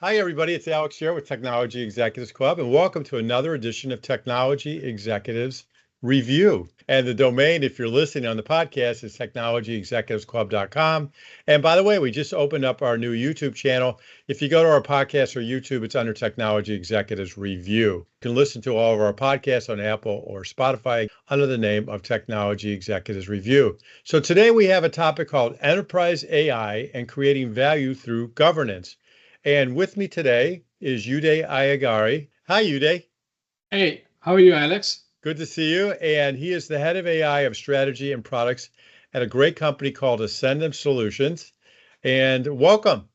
Hi, everybody. It's Alex Jarett with Technology Executives Club, and welcome to another edition of Technology Executives Review. And the domain, if you're listening on the podcast, is technologyexecutivesclub.com. And by the way, we just opened up our new YouTube channel. If you go to our podcast or YouTube, it's under Technology Executives Review. You can listen to all of our podcasts on Apple or Spotify under the name of Technology Executives Review. So today we have a topic called Enterprise AI and Creating Value Through Governance. And with me today is Uday Ayyagari. Hi, Uday. Hey, how are you, Alex? Good to see you. And he is the head of AI of strategy and products at a great company called Ascendum Solutions. And welcome.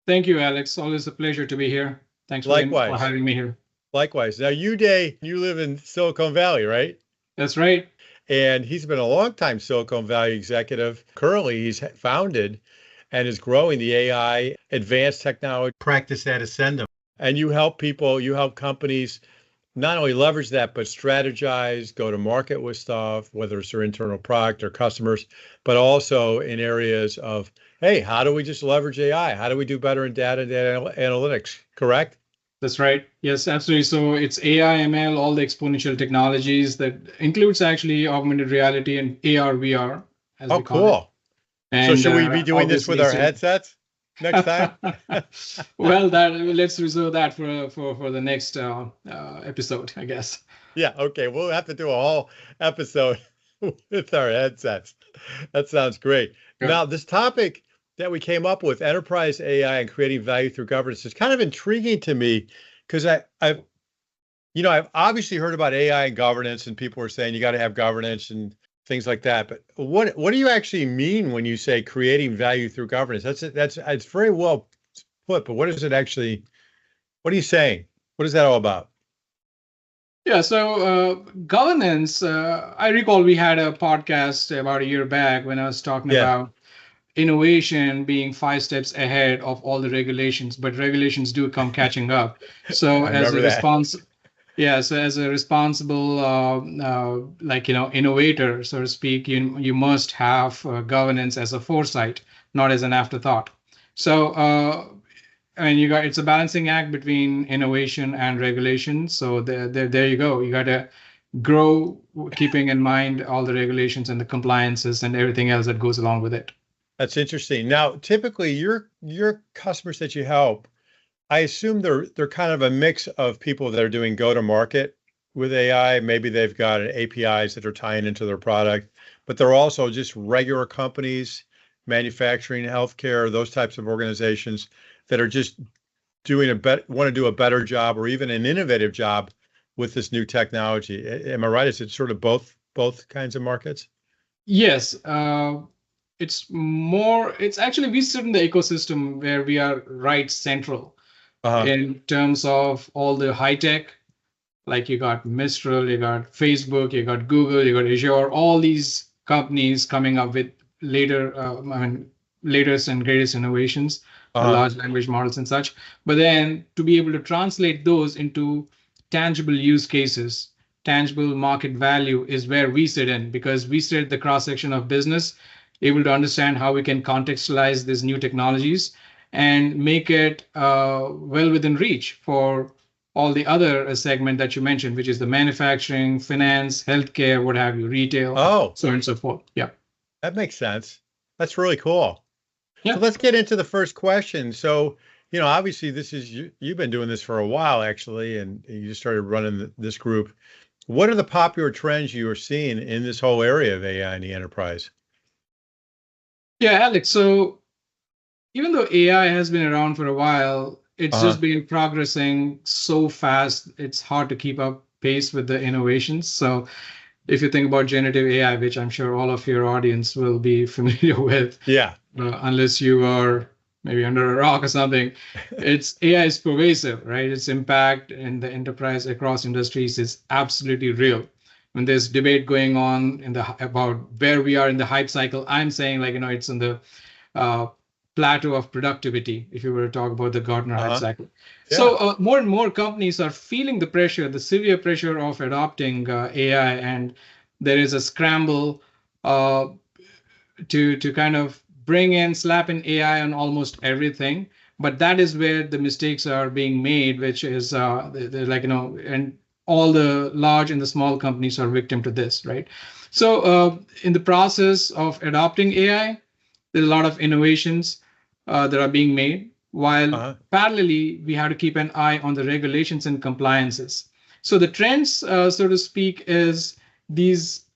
Thank you, Alex. Always a pleasure to be here. Thanks for having me here. Likewise. Now, Uday, you live in Silicon Valley, right? That's right. And he's been a long-time Silicon Valley executive. Currently, he's founded and is growing the AI advanced technology practice at Ascendum. And you help companies not only leverage that, but strategize, go to market with stuff, whether it's their internal product or customers, but also in areas of, hey, how do we just leverage AI? How do we do better in data and data analytics, correct? That's right. Yes, absolutely. So it's AI, ML, all the exponential technologies that includes actually augmented reality and AR, VR, as we call it. And, so should we be doing this with our headsets next time? Well, let's reserve that for the next episode, I guess. Yeah, okay. We'll have to do a whole episode with our headsets. That sounds great. Yeah. Now, this topic that we came up with, enterprise AI and creating value through governance, is kind of intriguing to me because I've obviously heard about AI and governance, and people are saying you got to have governance and things like that. But what do you actually mean when you say creating value through governance? It's very well put, but what are you saying? What is that all about? Yeah, so governance, I recall we had a podcast about a year back when I was talking about innovation being 5 steps ahead of all the regulations, but regulations do come catching up. So as a response. Yeah, so as a responsible, innovator, so to speak, you must have governance as a foresight, not as an afterthought. So, it's a balancing act between innovation and regulation. So there you go. You got to grow, keeping in mind all the regulations and the compliances and everything else that goes along with it. That's interesting. Now, typically, your customers that you help, I assume they're kind of a mix of people that are doing go-to-market with AI. Maybe they've got APIs that are tying into their product, but they're also just regular companies, manufacturing, healthcare, those types of organizations that are just want to do a better job or even an innovative job with this new technology. Am I right? Is it sort of both kinds of markets? Yes. It's actually, we sit in the ecosystem where we are right central. In terms of all the high tech, like you got Mistral, you got Facebook, you got Google, you got Azure, all these companies coming up with latest and greatest innovations, large language models and such. But then to be able to translate those into tangible use cases, tangible market value is where we sit in, because we sit at the cross section of business, able to understand how we can contextualize these new technologies and make it well within reach for all the other segment that you mentioned, which is the manufacturing, finance, healthcare, what have you, retail, so on and so forth. Yeah. That makes sense. That's really cool. Yeah. So let's get into the first question. So, obviously you've been doing this for a while, actually, and you just started running this group. What are the popular trends you are seeing in this whole area of AI in the enterprise? Yeah, Alex. So even though AI has been around for a while, it's just been progressing so fast, it's hard to keep up pace with the innovations. So if you think about generative AI, which I'm sure all of your audience will be familiar with, unless you are maybe under a rock or something, AI is pervasive, right? Its impact in the enterprise across industries is absolutely real. When there's debate going on about where we are in the hype cycle, I'm saying it's in the plateau of productivity, if you were to talk about the Gartner hype cycle. Yeah. So more and more companies are feeling the severe pressure of adopting AI, and there is a scramble to kind of slap in AI on almost everything. But that is where the mistakes are being made, which is and all the large and the small companies are victim to this, right? So in the process of adopting AI, there's a lot of innovations that are being made, while parallelly, we have to keep an eye on the regulations and compliances. So the trends, so to speak, is these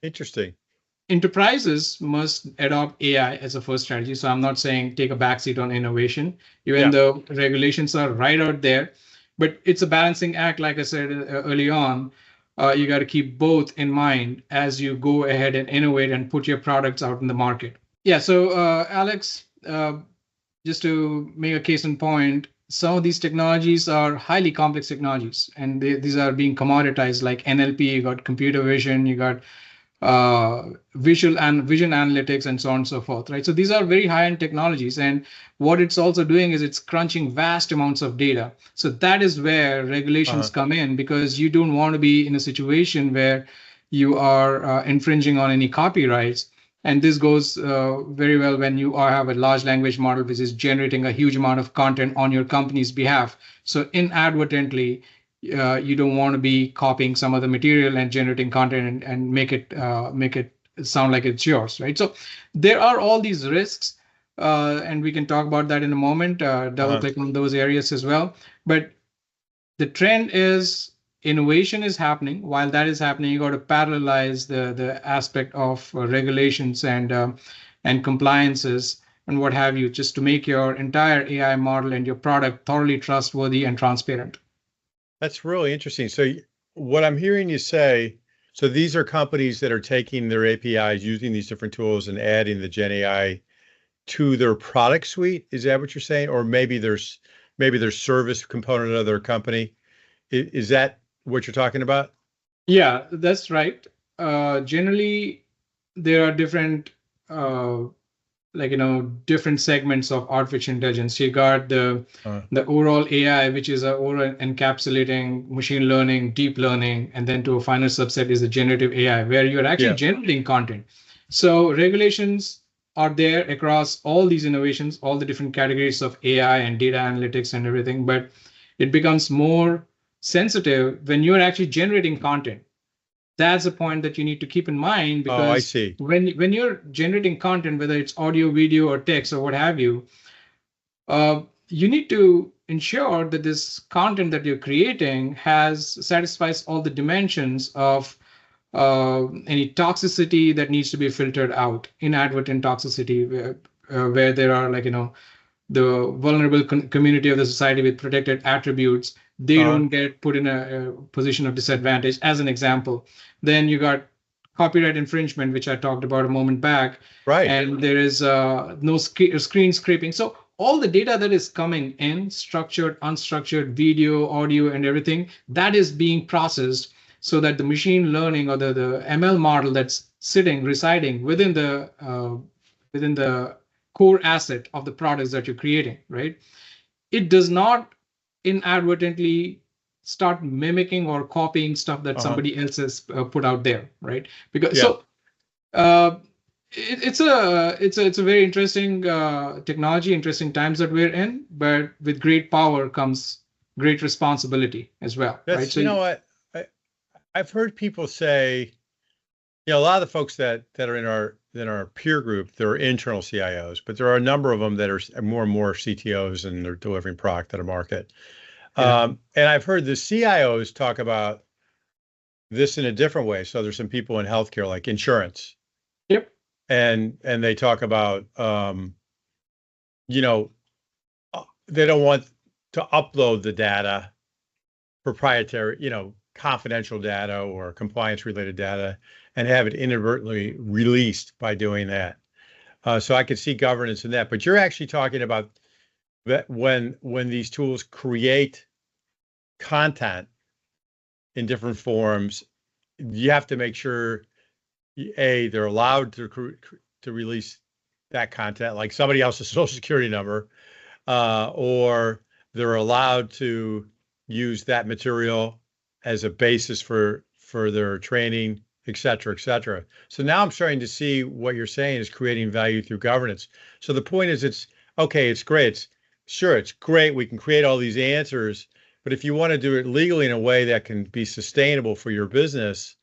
interesting enterprises must adopt AI as a first strategy. So I'm not saying take a backseat on innovation, even though regulations are right out there, but it's a balancing act. Like I said early on, you got to keep both in mind as you go ahead and innovate and put your products out in the market. Yeah. So Alex, just to make a case in point, some of these technologies are highly complex technologies, and these are being commoditized, like NLP. You got computer vision, you got visual and vision analytics, and so on and so forth, right? So these are very high-end technologies, and what it's also doing is it's crunching vast amounts of data. So that is where regulations come in, because you don't want to be in a situation where you are infringing on any copyrights. And this goes very well when you have a large language model which is generating a huge amount of content on your company's behalf. So inadvertently, you don't want to be copying some other material and generating content and make it sound like it's yours, right? So there are all these risks, and we can talk about that in a moment, double click on those areas as well. But the trend is innovation is happening. While that is happening, you got to parallelize the aspect of regulations and compliances and what have you, just to make your entire AI model and your product thoroughly trustworthy and transparent. That's really interesting. So what I'm hearing you say, so these are companies that are taking their APIs, using these different tools and adding the Gen AI to their product suite. Is that what you're saying? Or maybe there's service component of their company. Is that what you're talking about? Yeah, that's right. Generally, there are different different segments of artificial intelligence. You got the overall AI, which is overall encapsulating machine learning, deep learning, and then to a final subset is the generative AI, where you're actually generating content. So regulations are there across all these innovations, all the different categories of AI and data analytics and everything, but it becomes more sensitive when you're actually generating content. That's a point that you need to keep in mind, because I see. When you're generating content, whether it's audio, video, or text, or what have you, you need to ensure that this content that you're creating satisfies all the dimensions of any toxicity that needs to be filtered out, inadvertent toxicity, where there are the vulnerable community of the society with protected attributes. They don't get put in a position of disadvantage, as an example. Then you got copyright infringement, which I talked about a moment back. Right. And there is no screen scraping. So all the data that is coming in, structured, unstructured, video, audio, and everything, that is being processed so that the machine learning or the ML model that's residing within the core asset of the products that you're creating, right? It does not inadvertently start mimicking or copying stuff that somebody else has put out there, right? Because it's a very interesting technology, interesting times that we're in, but with great power comes great responsibility as well. Right? So, you know what? I've heard people say, a lot of the folks that are in our peer group, they're internal CIOs, but there are a number of them that are more and more CTOs, and they're delivering product to the market. And I've heard the CIOs talk about this in a different way. So there's some people in healthcare, like insurance. Yep. And they talk about, they don't want to upload the data, proprietary, confidential data or compliance related data, and have it inadvertently released by doing that. So I could see governance in that. But you're actually talking about that when these tools create content in different forms, you have to make sure, they're allowed to release that content, like somebody else's social security number, or they're allowed to use that material as a basis for their training, et cetera, et cetera. So now I'm starting to see what you're saying is creating value through governance. So the point is, it's great. Sure, it's great. We can create all these answers, but if you want to do it legally in a way that can be sustainable for your business,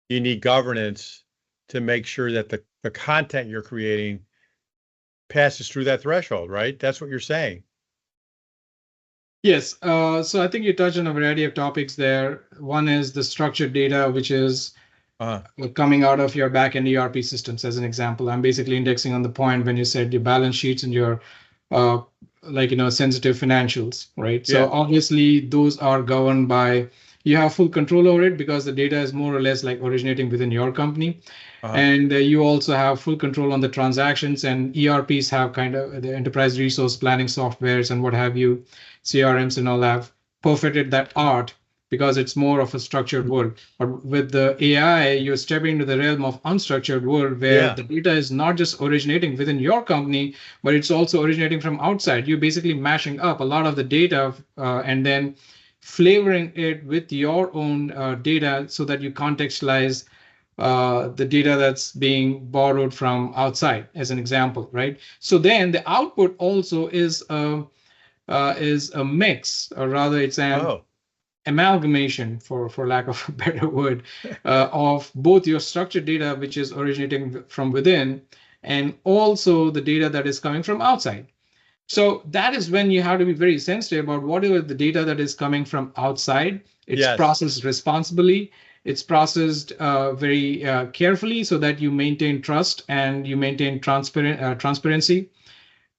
you need governance to make sure that the content you're creating passes through that threshold, right? That's what you're saying. Yes. So I think you touched on a variety of topics there. One is the structured data, which is coming out of your backend ERP systems, as an example. I'm basically indexing on the point when you said your balance sheets and your sensitive financials, right? So obviously those are governed by, you have full control over it because the data is more or less like originating within your company. And you also have full control on the transactions, and ERPs have kind of the enterprise resource planning softwares and what have you, CRMs and all have perfected that art because it's more of a structured world. But with the AI, you're stepping into the realm of unstructured world where the data is not just originating within your company, but it's also originating from outside. You're basically mashing up a lot of the data and then flavoring it with your own data so that you contextualize the data that's being borrowed from outside, as an example, right? So then the output also is a mix, or rather it's an amalgamation, for lack of a better word, of both your structured data, which is originating from within, and also the data that is coming from outside. So that is when you have to be very sensitive about whatever the data that is coming from outside. It's processed responsibly. It's processed very carefully so that you maintain trust and you maintain transparency,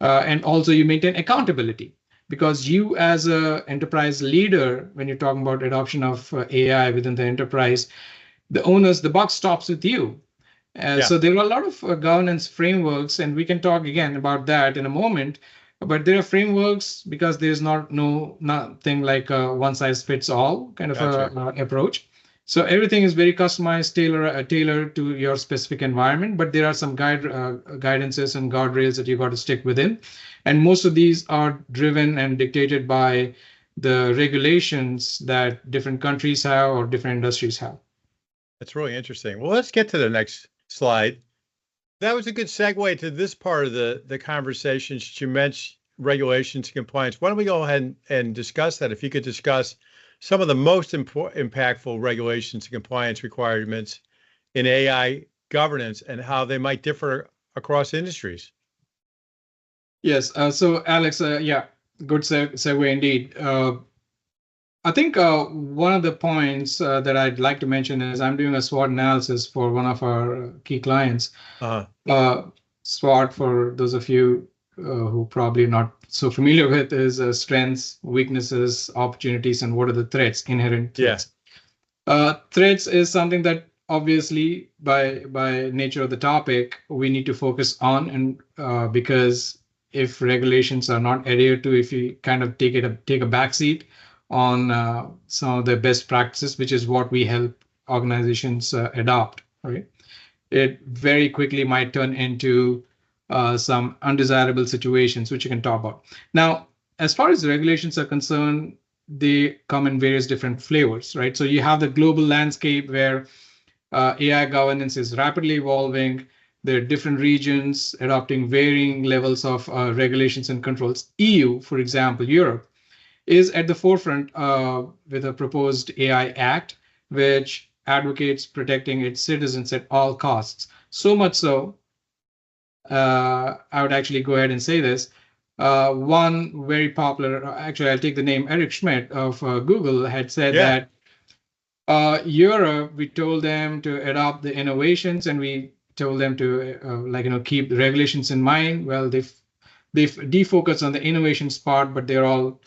and also you maintain accountability. Because you, as an enterprise leader, when you're talking about adoption of AI within the enterprise, the buck stops with you. So there are a lot of governance frameworks, and we can talk again about that in a moment. But there are frameworks because there's nothing like a one-size-fits-all kind of approach. So everything is very customized, tailored to your specific environment. But there are some guidances and guardrails that you got to stick within. And most of these are driven and dictated by the regulations that different countries have or different industries have. That's really interesting. Well, let's get to the next slide. That was a good segue to this part of the conversation. You mentioned regulations and compliance. Why don't we go ahead and discuss that? If you could discuss some of the most impactful regulations and compliance requirements in AI governance and how they might differ across industries. Yes. So, Alex, good segue indeed. I think one of the points that I'd like to mention is I'm doing a SWOT analysis for one of our key clients. SWOT, for those of you who probably not so familiar with, is strengths, weaknesses, opportunities, and what are the threats, inherent threats. Threats is something that obviously by nature of the topic, we need to focus on, and because if regulations are not adhered to, if you kind of take a backseat on some of the best practices, which is what we help organizations adopt, right? It very quickly might turn into some undesirable situations, which you can talk about. Now, as far as regulations are concerned, they come in various different flavors, right? So you have the global landscape where AI governance is rapidly evolving. There are different regions adopting varying levels of regulations and controls. EU, for example, Europe, is at the forefront with a proposed AI Act, which advocates protecting its citizens at all costs. So much so, I would actually go ahead and say this. One very popular, actually, I'll take the name, Eric Schmidt of Google had said that Europe, we told them to adopt the innovations and we told them to keep the regulations in mind. Well, they've defocused on the innovations part, but they're all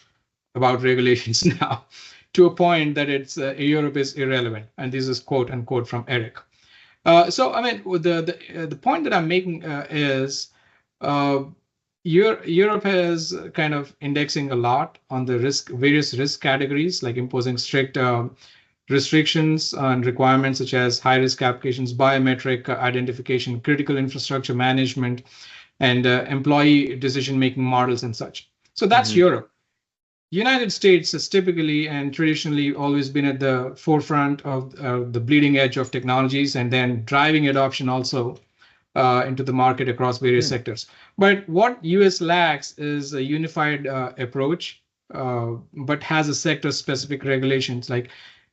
about regulations now, to a point that it's Europe is irrelevant. And this is quote unquote from Eric. So I mean, the point that I'm making is Europe has kind of indexing a lot on the various risk categories, like imposing strict restrictions and requirements such as high-risk applications, biometric identification, critical infrastructure management, and employee decision-making models and such. So that's Europe. United States has typically and traditionally always been at the forefront of the bleeding edge of technologies and then driving adoption also into the market across various sectors. But what US lacks is a unified approach, but has a sector-specific regulations like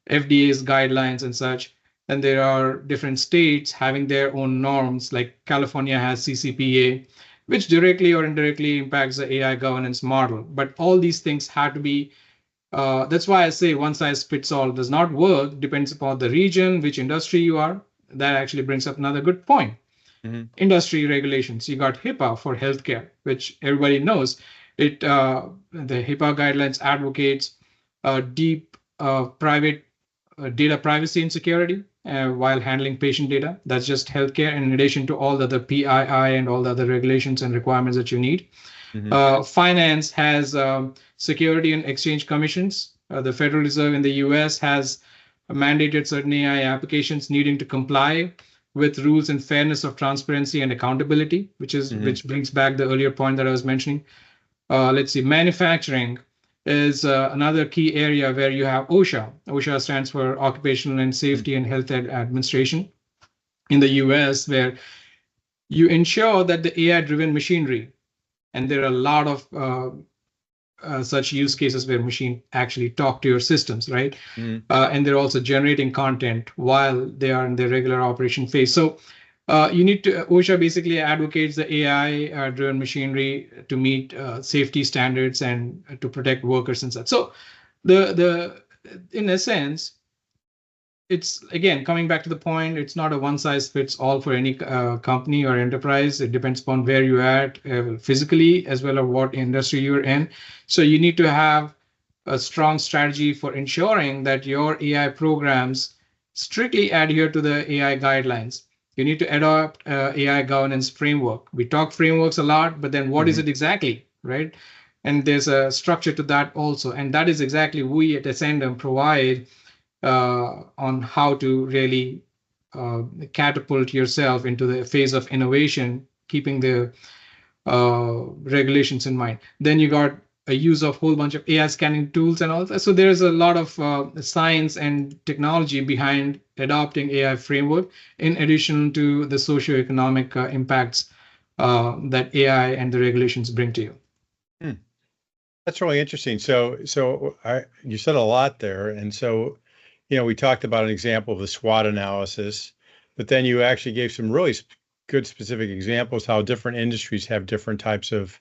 FDA's guidelines and such. And there are different states having their own norms, like California has CCPA, which directly or indirectly impacts the AI governance model. But all these things have to be, that's why I say one size fits all does not work, depends upon the region, which industry you are. That actually brings up another good point. Industry regulations. You got HIPAA for healthcare, which everybody knows. The HIPAA guidelines advocates deep private data privacy and security while handling patient data. That's just healthcare, in addition to all the other PII and all the other regulations and requirements that you need. Finance has Security and Exchange Commissions. The Federal Reserve in the US has mandated certain AI applications needing to comply with rules and fairness of transparency and accountability, which brings back the earlier point that I was mentioning. Let's see, manufacturing is another key area where you have OSHA. OSHA stands for Occupational and Safety and Health Administration in the US, where you ensure that the AI-driven machinery, and there are a lot of such use cases where machine actually talk to your systems, right? And they're also generating content while they are in their regular operation phase. So OSHA basically advocates the AI-driven machinery to meet safety standards and to protect workers and such. So in a sense, it's, again, coming back to the point, it's not a one size fits all for any company or enterprise. It depends upon where you're at physically, as well as what industry you're in. So you need to have a strong strategy for ensuring that your AI programs strictly adhere to the AI guidelines. You need to adopt AI governance framework. We talk frameworks a lot, but then what is it exactly, right? And there's a structure to that also. And that is exactly we at Ascendum provide on how to really catapult yourself into the phase of innovation, keeping the regulations in mind. Then you got a use of whole bunch of AI scanning tools and all that. So there's a lot of science and technology behind adopting AI framework, in addition to the socioeconomic impacts that AI and the regulations bring to you. That's really interesting. So you said a lot there, and so we talked about an example of the SWOT analysis, but then you actually gave some really good specific examples how different industries have different types of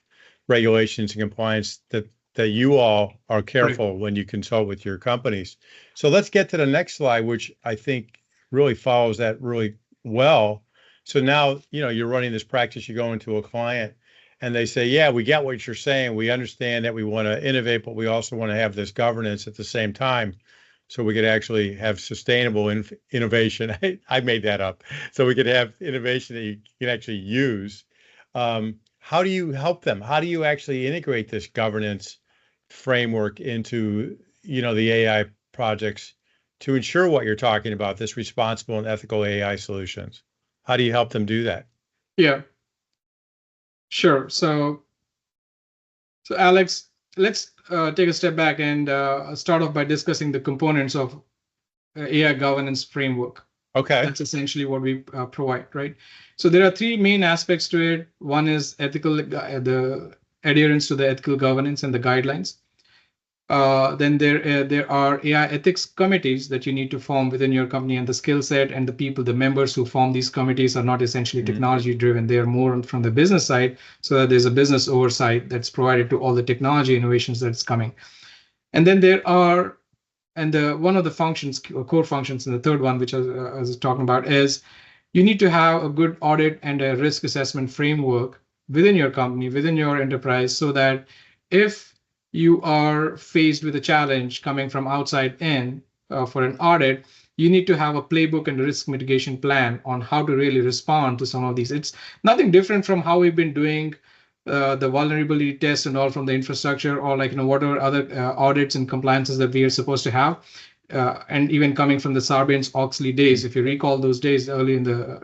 regulations and compliance that you all are careful when you consult with your companies. So let's get to the next slide, which I think really follows that really well. So now, you're running this practice, you go into a client and they say, yeah, we get what you're saying. We understand that we want to innovate, but we also want to have this governance at the same time, so we could actually have sustainable innovation. I made that up. So we could have innovation that you can actually use. How do you help them? How do you actually integrate this governance framework into, the AI projects to ensure what you're talking about, this responsible and ethical AI solutions? How do you help them do that? Yeah, sure. So Alex, let's take a step back and start off by discussing the components of AI governance framework. Okay. That's essentially what we provide, right? So there are three main aspects to it. One is the adherence to the ethical governance and the guidelines. Then there are AI ethics committees that you need to form within your company, and the skill set and the people, the members who form these committees are not essentially technology driven. They are more from the business side, so that there's a business oversight that's provided to all the technology innovations that's coming. And then there are, one of the functions, core functions, and the third one, which I was talking about, is you need to have a good audit and a risk assessment framework within your company, within your enterprise, so that if you are faced with a challenge coming from outside in for an audit, you need to have a playbook and a risk mitigation plan on how to really respond to some of these. It's nothing different from how we've been doing the vulnerability tests and all from the infrastructure, or whatever other audits and compliances that we are supposed to have. And even coming from the Sarbanes-Oxley days, if you recall those days early in the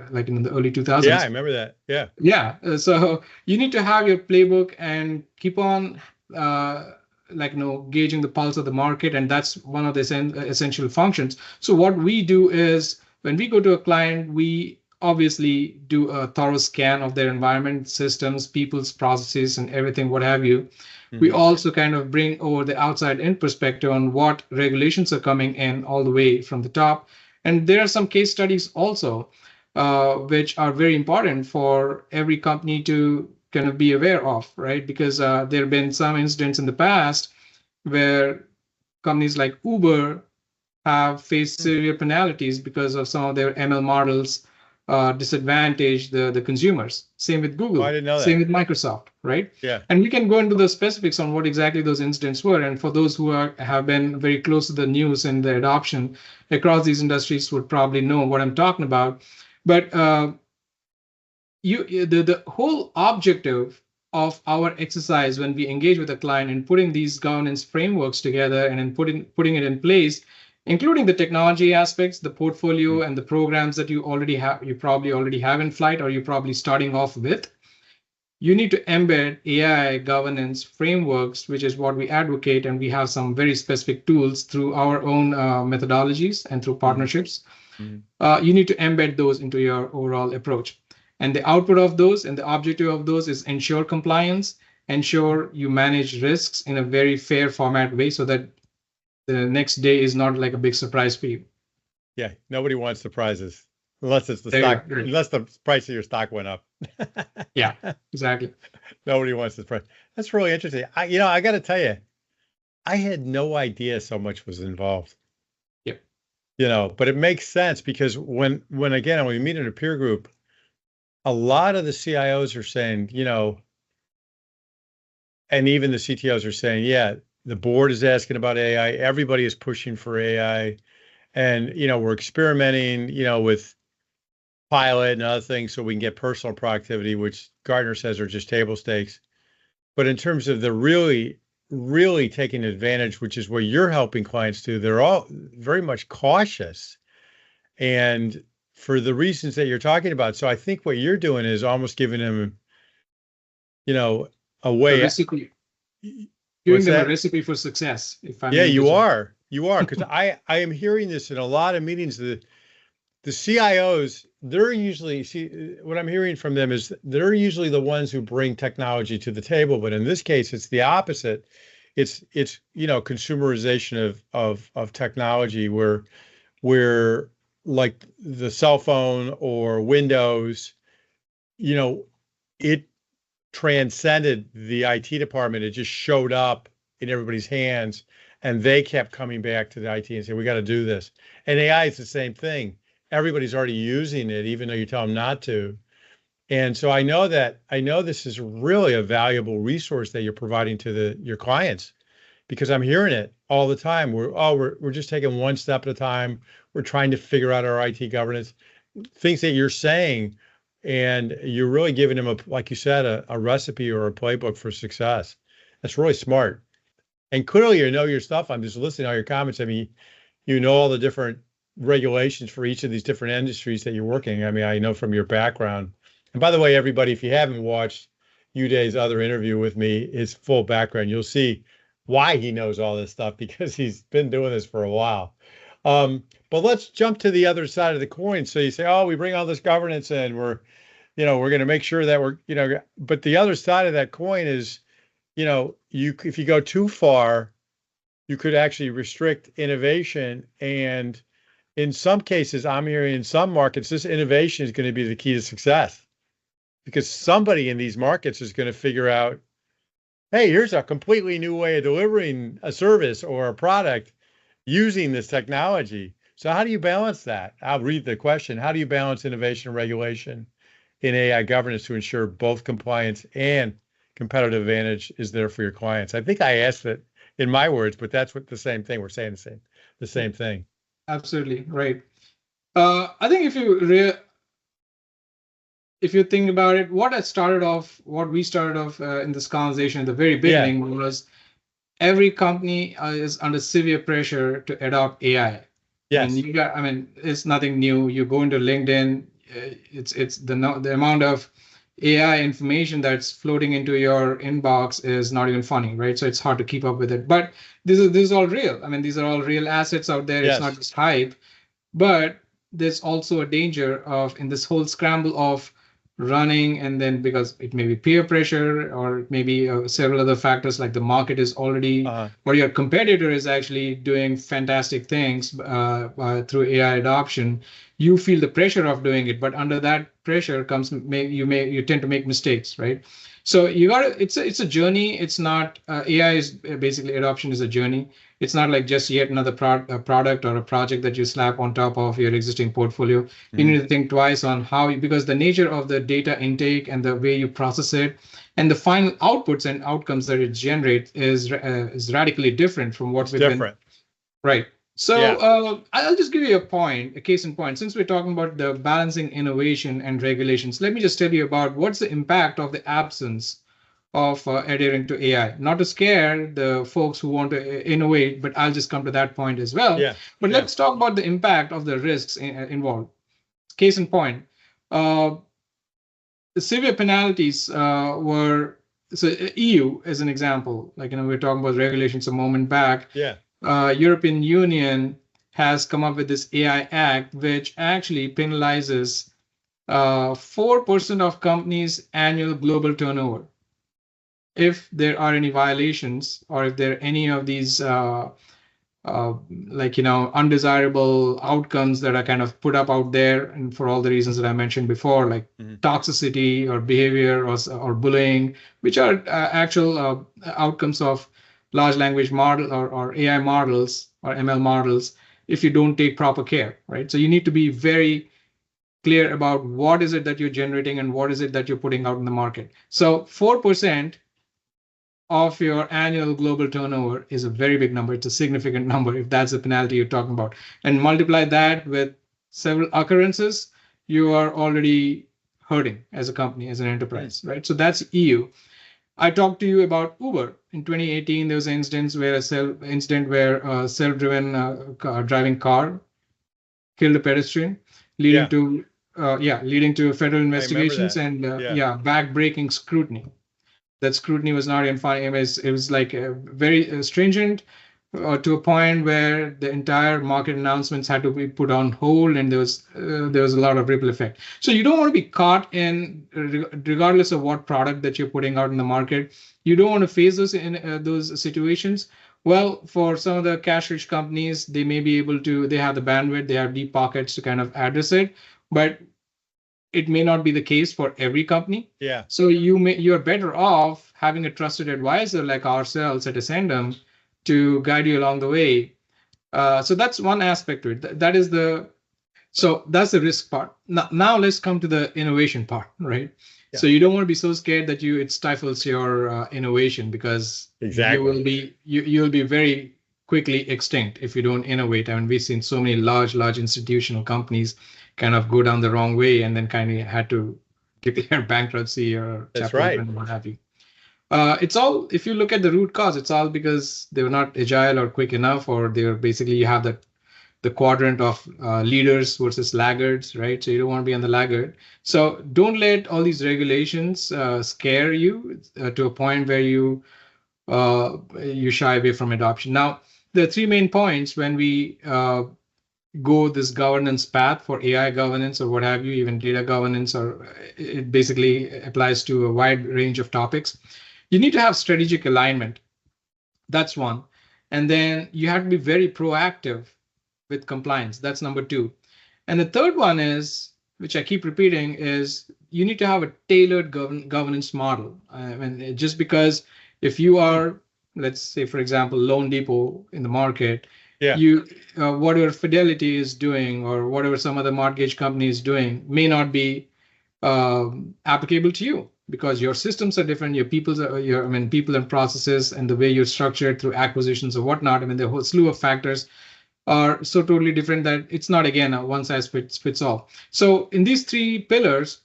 early 2000s. Yeah, I remember that. Yeah. Yeah. So you need to have your playbook and keep on gauging the pulse of the market, and that's one of the essential functions. So what we do is, when we go to a client, we obviously do a thorough scan of their environment, systems, people's processes, and everything, what have you. We also kind of bring over the outside in perspective on what regulations are coming in all the way from the top. And there are some case studies also, which are very important for every company to kind of be aware of, right? Because there have been some incidents in the past where companies like Uber have faced severe penalties because of some of their ML models disadvantage the consumers. Same with Google. I didn't know that. Same with Microsoft, right? Yeah. And we can go into the specifics on what exactly those incidents were. And for those who have been very close to the news and the adoption across these industries would probably know what I'm talking about. But the whole objective of our exercise when we engage with a client and putting these governance frameworks together and then putting it in place, including the technology aspects, the portfolio and the programs that you probably already have in flight, or you're probably starting off with. You need to embed AI governance frameworks, which is what we advocate, and we have some very specific tools through our own methodologies and through partnerships. You need to embed those into your overall approach. And the output of those and the objective of those is ensure compliance, ensure you manage risks in a very fair format way so that the next day is not like a big surprise for you. Yeah, nobody wants surprises unless it's the stock, unless the price of your stock went up. Yeah, exactly. Nobody wants the price. That's really interesting. I got to tell you, I had no idea so much was involved. Yep. But it makes sense because when we meet in a peer group, a lot of the CIOs are saying, and even the CTOs are saying, yeah, the board is asking about AI. Everybody is pushing for AI. And, we're experimenting, with pilot and other things so we can get personal productivity, which Gartner says are just table stakes. But in terms of the really, really taking advantage, which is what you're helping clients do, they're all very much cautious. And for the reasons that you're talking about. So I think what you're doing is almost giving them, a way. A recipe. Giving them a recipe for success. You are, because I am hearing this in a lot of meetings. The CIOs, they're usually, what I'm hearing from them is they're usually the ones who bring technology to the table, but in this case, it's the opposite. It's consumerization of technology where like the cell phone or Windows, it transcended the IT department. It just showed up in everybody's hands, and they kept coming back to the IT and saying, we got to do this. And AI is the same thing. Everybody's already using it, even though you tell them not to. And so I know this is really a valuable resource that you're providing to your clients, because I'm hearing it all the time. We're just taking one step at a time. We're trying to figure out our IT governance, things that you're saying. And you're really giving them, like you said, a recipe or a playbook for success. That's really smart. And clearly, you know your stuff. I'm just listening to all your comments. I mean, you know all the different regulations for each of these different industries that you're working. I mean, I know from your background. And by the way, everybody, if you haven't watched Uday's other interview with me, his full background, you'll see why he knows all this stuff, because he's been doing this for a while. But let's jump to the other side of the coin. So you say, oh, we bring all this governance in, we're going to make sure that but the other side of that coin is, if you go too far, you could actually restrict innovation. And in some cases, I'm hearing in some markets, this innovation is going to be the key to success, because somebody in these markets is going to figure out, hey, here's a completely new way of delivering a service or a product using this technology. So how do you balance that? I'll read the question. How do you balance innovation and regulation in AI governance to ensure both compliance and competitive advantage is there for your clients? I think I asked it in my words, but that's what the same thing. We're saying the same thing. Absolutely right. I think if you think about it, what we started off in this conversation at the very beginning was every company is under severe pressure to adopt AI. Yes. And it's nothing new. You go into LinkedIn, it's the amount of AI information that's floating into your inbox is not even funny, right? So it's hard to keep up with it. But this is all real. I mean, these are all real assets out there. Yes. It's not just hype. But there's also a danger of in this whole scramble of running, and then because it may be peer pressure or maybe several other factors like the market is already or your competitor is actually doing fantastic things through AI adoption, you feel the pressure of doing it, but under that pressure comes you tend to make mistakes, right? So you got to, it's a journey. It's not AI is basically adoption is a journey. It's not like just yet another product or a project that you slap on top of your existing portfolio. You need to think twice on how, because the nature of the data intake and the way you process it and the final outputs and outcomes that it generates is radically different from what we've been. Right. So I'll just give you a case in point. Since we're talking about the balancing innovation and regulations, let me just tell you about what's the impact of the absence of adhering to AI. Not to scare the folks who want to innovate, but I'll just come to that point as well. But let's talk about the impact of the risks involved. Case in point, the severe penalties were, so EU as an example, like, we were talking about regulations a moment back. European Union has come up with this AI Act, which actually penalizes 4% of companies' annual global turnover if there are any violations, or if there are any of these undesirable outcomes that are kind of put up out there, and for all the reasons that I mentioned before, like toxicity or behavior or bullying, which are actual outcomes of large language model or AI models or ML models, if you don't take proper care, right? So you need to be very clear about what is it that you're generating and what is it that you're putting out in the market. So 4% of your annual global turnover is a very big number. It's a significant number if that's the penalty you're talking about. And multiply that with several occurrences, you are already hurting as a company, as an enterprise, right? So that's EU. I talked to you about Uber. In 2018, there was an incident where a self-driven driving car killed a pedestrian, leading to federal investigations and back-breaking scrutiny. That scrutiny was not in fine. It was like very stringent to a point where the entire market announcements had to be put on hold, and there was a lot of ripple effect. So you don't want to be caught in, regardless of what product that you're putting out in the market, you don't want to face those in those situations. Well, for some of the cash-rich companies, they may be able to, they have the bandwidth, they have deep pockets to kind of address it, but it may not be the case for every company. So you're better off having a trusted advisor like ourselves at Ascendum to guide you along the way. So that's one aspect to it. That's the risk part. Now let's come to the innovation part, right? So you don't want to be so scared that it stifles your innovation, because you'll be very quickly extinct if you don't innovate. I mean, we've seen so many large institutional companies kind of go down the wrong way and then kind of had to declare bankruptcy or chapter 11 or what have you. It's all, if you look at the root cause, it's all because they were not agile or quick enough, or they were basically, you have the quadrant of leaders versus laggards, right? So you don't want to be on the laggard. So don't let all these regulations scare you to a point where you shy away from adoption. Now, there are three main points when we go this governance path for AI governance or what have you, even data governance, or it basically applies to a wide range of topics. You need to have strategic alignment. That's one. And then you have to be very proactive with compliance. That's number two. And the third one is, which I keep repeating, is you need to have a tailored governance model. I mean, just because if you are, let's say, for example, Loan Depot in the market, whatever Fidelity is doing or whatever some other mortgage company is doing may not be applicable to you, because your systems are different, your people and processes and the way you're structured through acquisitions or whatnot. I mean, the whole slew of factors are so totally different that it's not, again, a one size fits all. So in these three pillars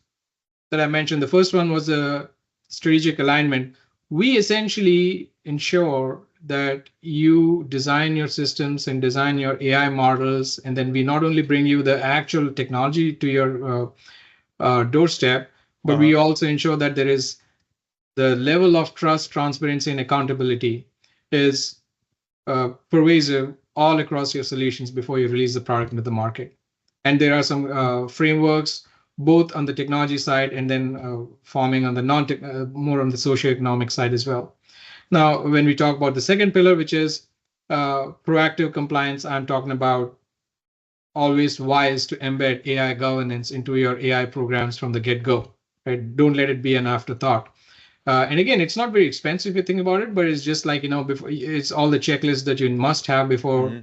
that I mentioned, the first one was a strategic alignment. We essentially ensure that you design your systems and design your AI models, and then we not only bring you the actual technology to your doorstep, but we also ensure that there is the level of trust, transparency, and accountability is pervasive all across your solutions before you release the product into the market. And there are some frameworks, both on the technology side and then forming on the more on the socioeconomic side as well. Now, when we talk about the second pillar, which is proactive compliance, I'm talking about always wise to embed AI governance into your AI programs from the get-go, right? Don't let it be an afterthought. And again, it's not very expensive if you think about it, but it's just like, before it's all the checklists that you must have before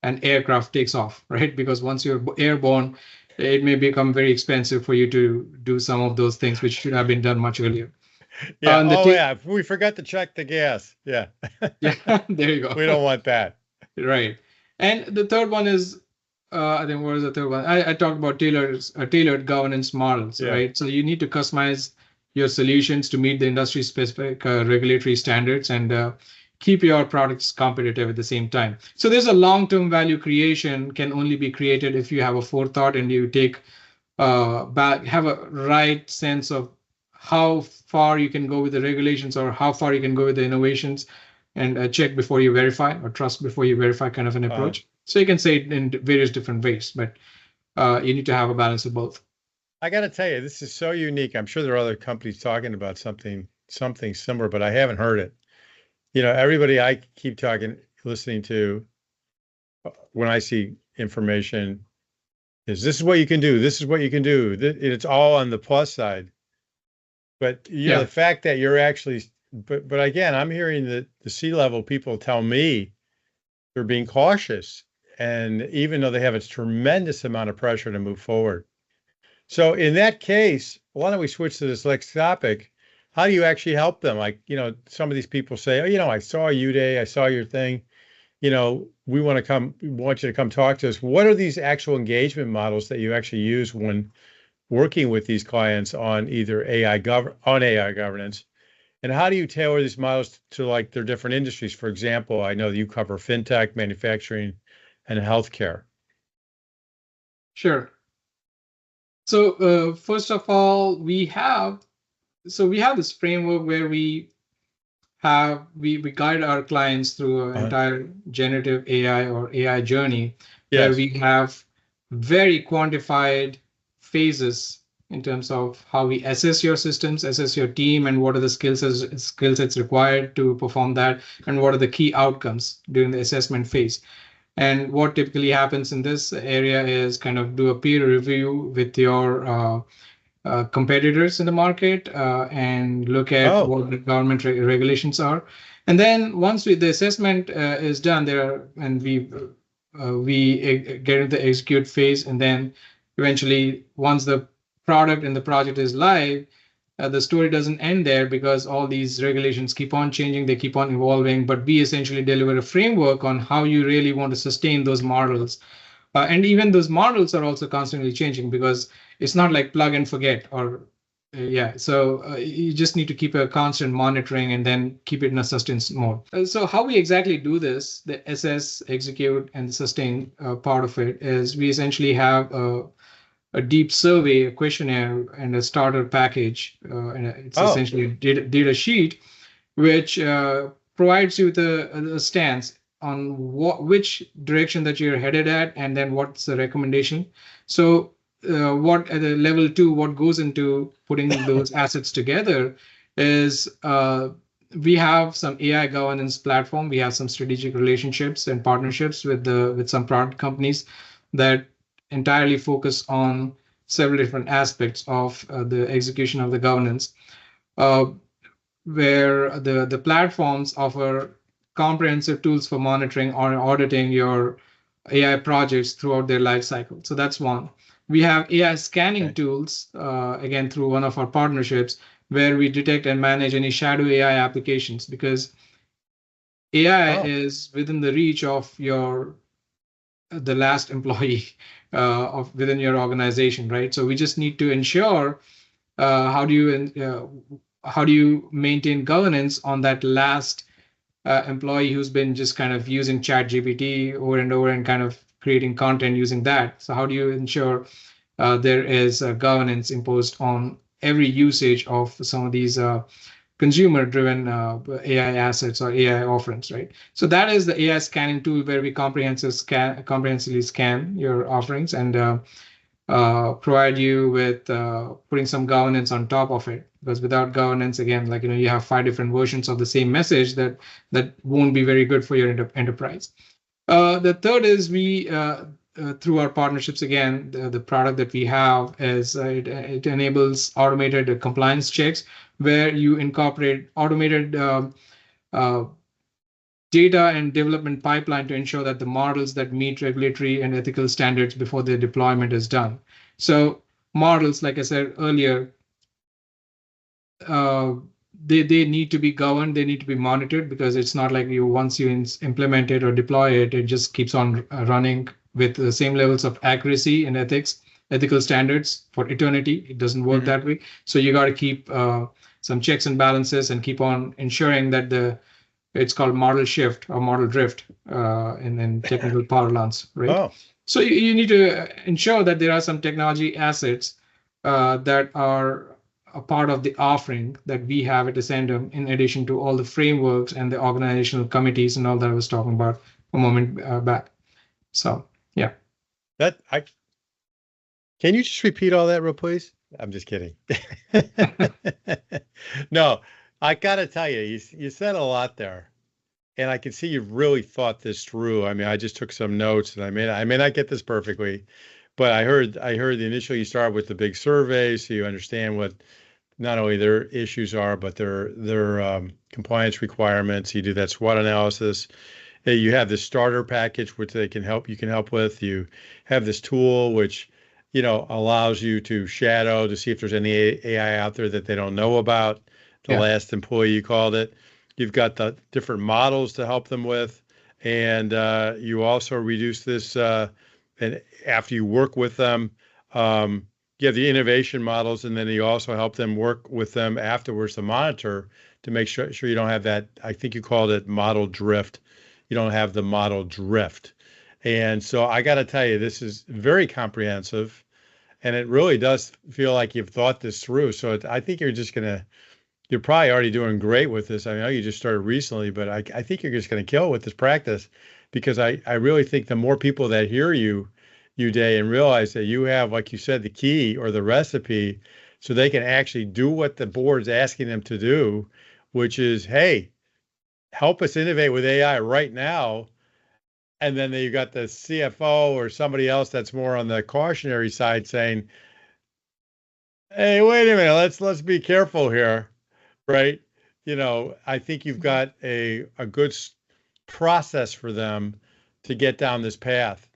an aircraft takes off, right? Because once you're airborne, it may become very expensive for you to do some of those things which should have been done much earlier. Yeah. We forgot to check the gas. Yeah. Yeah. There you go. We don't want that. Right. And the third one is, I think, what was the third one? I talked about tailored governance models, right? So you need to customize your solutions to meet the industry specific regulatory standards and keep your products competitive at the same time. So there's a long-term value creation can only be created if you have a forethought and you take have a right sense of how far you can go with the regulations or how far you can go with the innovations, and check before you verify or trust before you verify kind of an approach. So you can say it in various different ways, but you need to have a balance of both. I got to tell you, this is so unique. I'm sure there are other companies talking about something similar, but I haven't heard it. Everybody I keep listening to, when I see information, is this is what you can do. This is what you can do. It's all on the plus side. But the fact that you're actually, but again, I'm hearing that the C-level people tell me they're being cautious, and even though they have a tremendous amount of pressure to move forward. So in that case, why don't we switch to this next topic? How do you actually help them? Like, some of these people say, oh, I saw Uday, I saw your thing. We want you to come talk to us. What are these actual engagement models that you actually use when working with these clients on either AI governance? And how do you tailor these models to like their different industries? For example, I know that you cover fintech, manufacturing, and healthcare. Sure. So first of all, we have this framework where we guide our clients through an entire generative AI or AI journey, where we have very quantified phases in terms of how we assess your systems, assess your team, and what are the skill sets required to perform that, and what are the key outcomes during the assessment phase. And what typically happens in this area is kind of do a peer review with your competitors in the market and look at what the government regulations are. And then once the assessment is done, we get into the execute phase, and then eventually once the product and the project is live, the story doesn't end there, because all these regulations keep on changing, they keep on evolving, but we essentially deliver a framework on how you really want to sustain those models. And even those models are also constantly changing, because it's not like plug and forget so you just need to keep a constant monitoring and then keep it in a sustenance mode. So how we exactly do this, the assess, execute, and sustain part of it, is we essentially have a deep survey, a questionnaire, and a starter package. And it's essentially a data sheet, which provides you with a stance on which direction that you're headed at, and then what's the recommendation. So what at the level 2, what goes into putting those assets together is we have some AI governance platform. We have some strategic relationships and partnerships with some product companies that entirely focus on several different aspects of the execution of the governance, where the platforms offer comprehensive tools for monitoring or auditing your AI projects throughout their life cycle. So that's one. We have AI scanning tools, again, through one of our partnerships, where we detect and manage any shadow AI applications, because AI is within the reach of the last employee within your organization, right? So we just need to ensure how do you maintain governance on that last employee who's been just kind of using ChatGPT over and over and kind of creating content using that. So how do you ensure there is governance imposed on every usage of some of these consumer-driven AI assets or AI offerings, right? So that is the AI scanning tool, where we comprehensively scan your offerings, and provide you with putting some governance on top of it. Because without governance, again, like you have 5 different versions of the same message that won't be very good for your enterprise. The third is we through our partnerships, again, the product that we have is it enables automated compliance checks where you incorporate automated data and development pipeline to ensure that the models that meet regulatory and ethical standards before their deployment is done. So models, like I said earlier, they need to be governed, they need to be monitored, because it's not like once you implement it or deploy it, it just keeps on running with the same levels of accuracy and ethical standards for eternity. It doesn't work that way. So you got to keep some checks and balances and keep on ensuring that it's called model shift or model drift in technical parlance, right? Oh. So you need to ensure that there are some technology assets that are a part of the offering that we have at Ascendum, in addition to all the frameworks and the organizational committees and all that I was talking about a moment back. So, yeah. Can you just repeat all that real please? I'm just kidding. No, I got to tell you, you said a lot there, and I can see you've really thought this through. I mean, I just took some notes, and I may not get this perfectly, but I heard the initial you start with the big survey, so you understand what not only their issues are, but their compliance requirements. You do that SWOT analysis. You have this starter package, which you can help with. You have this tool, which allows you to shadow to see if there's any AI out there that they don't know about. The last employee called it. You've got the different models to help them with, and you also reduce this. And after you work with them, you have the innovation models, and then you also help them work with them afterwards to monitor to make sure you don't have that. I think you called it model drift. You don't have the model drift. And so I got to tell you, this is very comprehensive, and it really does feel like you've thought this through. So I think you're probably already doing great with this. I know you just started recently, but I think you're just going to kill with this practice, because I really think the more people that hear you, Uday, and realize that you have, like you said, the key or the recipe, so they can actually do what the board's asking them to do, which is, hey, help us innovate with AI right now. And then you got the CFO or somebody else that's more on the cautionary side saying, hey, wait a minute, let's be careful here, right? I think you've got a good process for them to get down this path.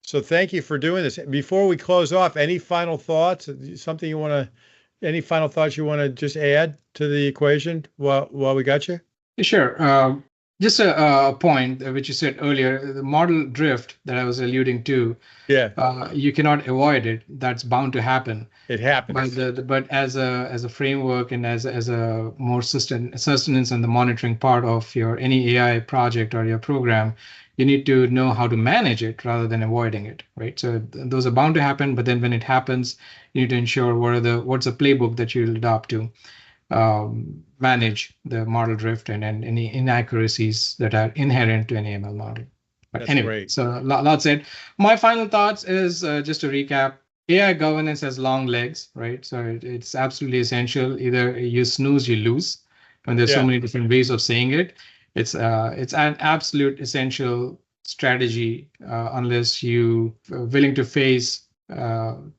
So thank you for doing this. Before we close off, any final thoughts? Any final thoughts you want to just add to the equation while we got you? Sure. Just a point which you said earlier, the model drift that I was alluding to. Yeah. You cannot avoid it. That's bound to happen. It happens. But as a framework and as a more sustenance and the monitoring part of any AI project or your program, you need to know how to manage it rather than avoiding it, right? So those are bound to happen. But then when it happens, you need to ensure what's the playbook that you'll adopt to manage the model drift and any inaccuracies that are inherent to an AML model. But That's anyway, great. So a lot said. My final thoughts is just to recap. AI governance has long legs, right? So it's absolutely essential. Either you snooze, you lose. And there's so many different ways of saying it. It's an absolute essential strategy unless you are willing to face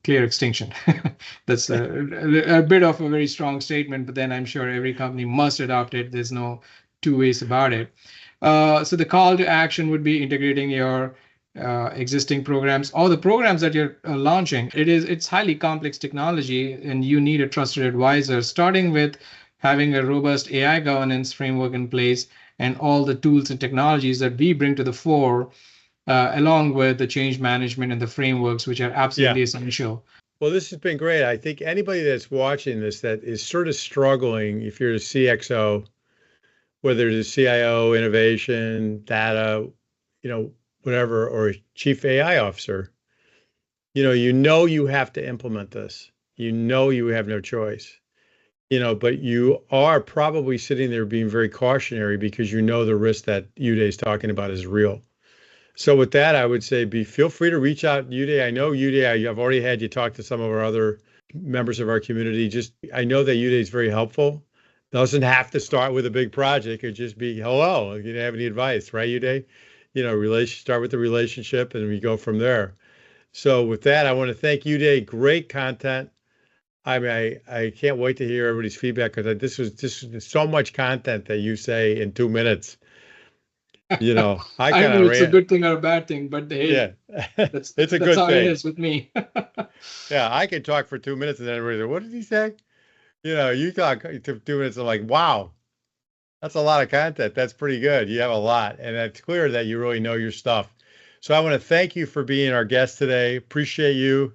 clear extinction. That's a bit of a very strong statement, but then I'm sure every company must adopt it. There's no two ways about it. So the call to action would be integrating your existing programs or the programs that you're launching. It's highly complex technology, and you need a trusted advisor, starting with having a robust AI governance framework in place and all the tools and technologies that we bring to the fore, along with the change management and the frameworks, which are absolutely essential. Well, this has been great. I think anybody that's watching this that is sort of struggling, if you're a CXO, whether it's a CIO, innovation, data, whatever, or a chief AI officer, you have to implement this. You have no choice. But you are probably sitting there being very cautionary because the risk that Uday's talking about is real. So with that, I would say feel free to reach out, Uday. I know Uday, I've already had you talk to some of our other members of our community. Just I know that Uday is very helpful. Doesn't have to start with a big project. It just be hello. You have any advice, right, Uday? Start with the relationship and we go from there. So with that, I want to thank Uday. Great content. I mean, I can't wait to hear everybody's feedback because this was so much content that you say in 2 minutes. I I kind know of it's a ran. good thing or a bad thing, but Yeah, hey, that's it's a that's good how it thing. is with me. Yeah, I can talk for 2 minutes and then everybody's like, what did he say? You talk for 2 minutes. I'm like, wow, that's a lot of content. That's pretty good. You have a lot, and it's clear that you really know your stuff. So I want to thank you for being our guest today. Appreciate you.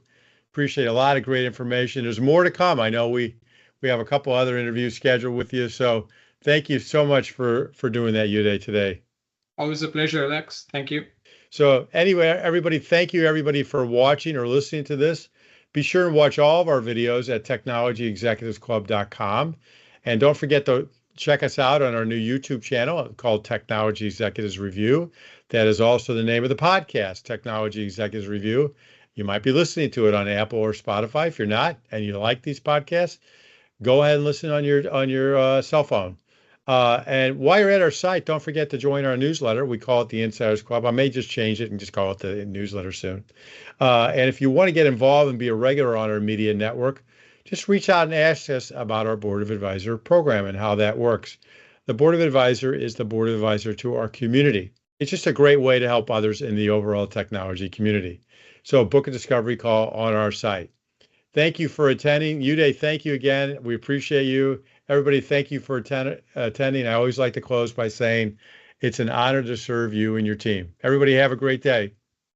Appreciate a lot of great information. There's more to come. I know we have a couple other interviews scheduled with you. So thank you so much for doing that, Uday, today. Always a pleasure, Alex. Thank you. So anyway, everybody, thank you everybody for watching or listening to this. Be sure and watch all of our videos at technologyexecutivesclub.com. And don't forget to check us out on our new YouTube channel called Technology Executives Review. That is also the name of the podcast, Technology Executives Review. You might be listening to it on Apple or Spotify. If you're not and you like these podcasts, go ahead and listen on your cell phone. And while you're at our site, don't forget to join our newsletter. We call it the Insiders Club. I may just change it and just call it the newsletter soon. And if you want to get involved and be a regular on our media network, just reach out and ask us about our Board of Advisor program and how that works. The Board of Advisor is the Board of Advisor to our community. It's just a great way to help others in the overall technology community. So book a discovery call on our site. Thank you for attending. Uday, thank you again. We appreciate you. Everybody, thank you for attending. I always like to close by saying it's an honor to serve you and your team. Everybody, have a great day.